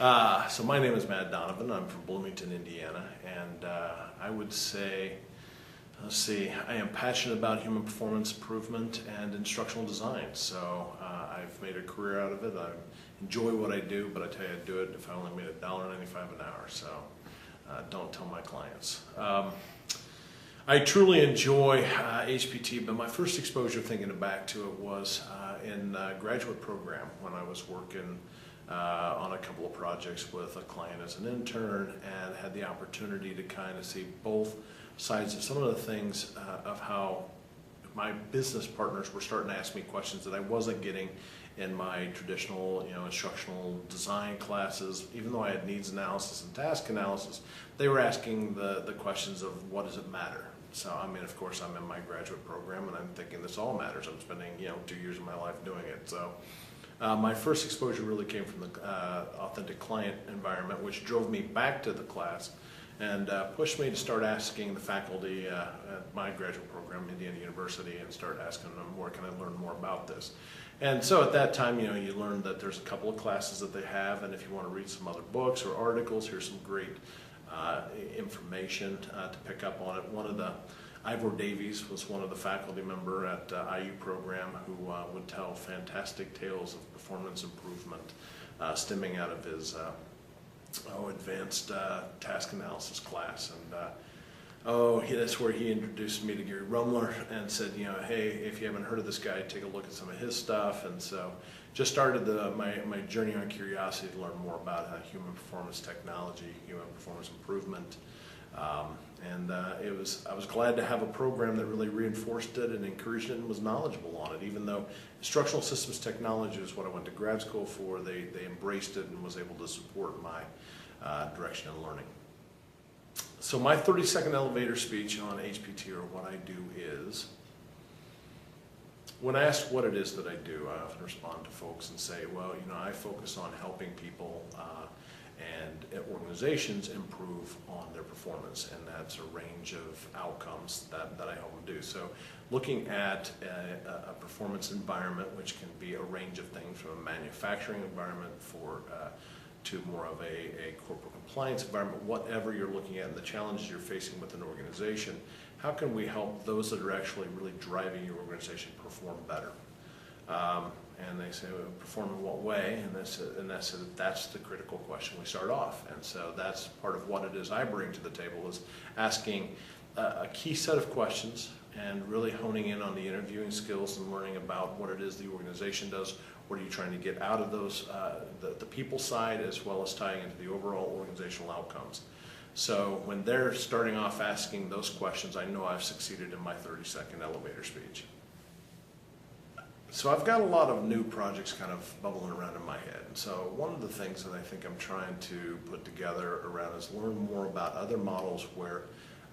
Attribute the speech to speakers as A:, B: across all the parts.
A: So my name is Matt Donovan. I'm from Bloomington, Indiana, and I would say, let's see, I am passionate about human performance improvement and instructional design. So I've made a career out of it. I enjoy what I do, but I tell you I'd do it if I only made $1.95 an hour. So don't tell my clients. I truly enjoy HPT, but my first exposure, thinking back to it, was in a graduate program when I was working on a couple of projects with a client as an intern, and had the opportunity to kind of see both sides of some of the things of how my business partners were starting to ask me questions that I wasn't getting in my traditional, instructional design classes. Even though I had needs analysis and task analysis, they were asking the questions of what does it matter. So, I mean, of course, I'm in my graduate program, and I'm thinking this all matters. I'm spending, 2 years of my life doing it. So, my first exposure really came from the authentic client environment, which drove me back to the class and pushed me to start asking the faculty at my graduate program, Indiana University, and start asking them, where can I learn more about this? And so at that time, you learn that there's a couple of classes that they have, and if you want to read some other books or articles, here's some great information to pick up on it. Ivor Davies was one of the faculty member at IU program who would tell fantastic tales of performance improvement stemming out of his advanced task analysis class. And that's where he introduced me to Gary Rumler and said, hey, if you haven't heard of this guy, take a look at some of his stuff. And so just started my journey on curiosity to learn more about human performance technology, human performance improvement. I was glad to have a program that really reinforced it and encouraged it and was knowledgeable on it. Even though instructional systems technology is what I went to grad school for, they embraced it and was able to support my direction in learning. So my 30-second elevator speech on HPT, or what I do, is, when asked what it is that I do, I often respond to folks and say, well, I focus on helping people and organizations improve on their performance, and that's a range of outcomes that I help them do. So looking at a performance environment, which can be a range of things, from a manufacturing environment to more of a corporate compliance environment, whatever you're looking at and the challenges you're facing with an organization, how can we help those that are actually really driving your organization perform better? And they say, well, perform in what way? And that's the critical question we start off. And so that's part of what it is I bring to the table, is asking a key set of questions and really honing in on the interviewing skills and learning about what it is the organization does. What are you trying to get out of those, the people side, as well as tying into the overall organizational outcomes. So when they're starting off asking those questions, I know I've succeeded in my 30-second elevator speech. So I've got a lot of new projects kind of bubbling around in my head. So one of the things that I think I'm trying to put together around is learn more about other models where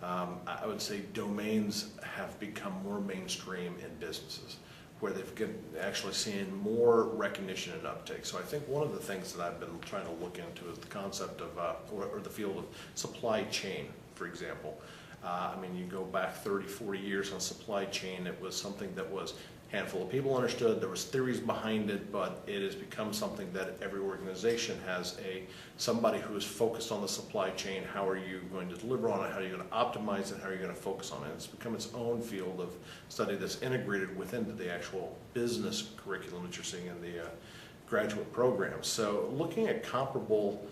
A: I would say domains have become more mainstream in businesses, where they've actually seen more recognition and uptake. So I think one of the things that I've been trying to look into is the concept of, or the field of supply chain, for example. You go back 30, 40 years on supply chain, it was something that was a handful of people understood, there was theories behind it, but it has become something that every organization has somebody who is focused on the supply chain. How are you going to deliver on it? How are you going to optimize it? How are you going to focus on it? It's become its own field of study that's integrated within the actual business curriculum that you're seeing in the graduate program. So looking at comparable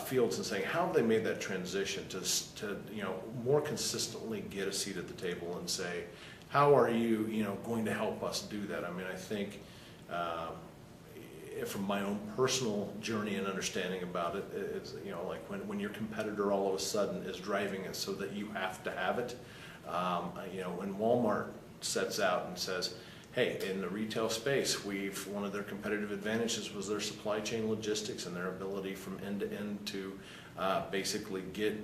A: fields and saying, how have they made that transition to more consistently get a seat at the table and say, how are you going to help us do that? I think from my own personal journey and understanding about it, it's like when your competitor all of a sudden is driving it so that you have to have it. When Walmart sets out and says, hey, in the retail space, one of their competitive advantages was their supply chain logistics and their ability from end to end to basically get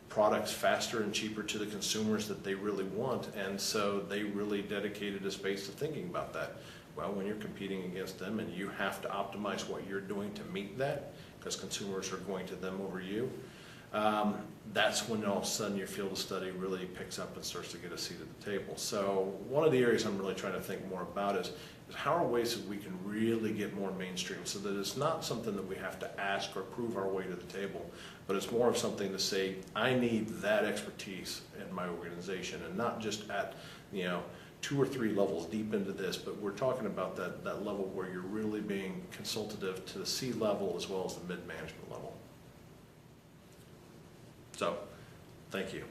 A: products faster and cheaper to the consumers that they really want. And so they really dedicated a space to thinking about that. Well, when you're competing against them and you have to optimize what you're doing to meet that, because consumers are going to them over you, that's when all of a sudden your field of study really picks up and starts to get a seat at the table. So one of the areas I'm really trying to think more about is how are ways that we can really get more mainstream so that it's not something that we have to ask or prove our way to the table, but it's more of something to say, I need that expertise in my organization, and not just at, 2 or 3 levels deep into this, but we're talking about that level where you're really being consultative to the C level as well as the mid-management level. So, thank you.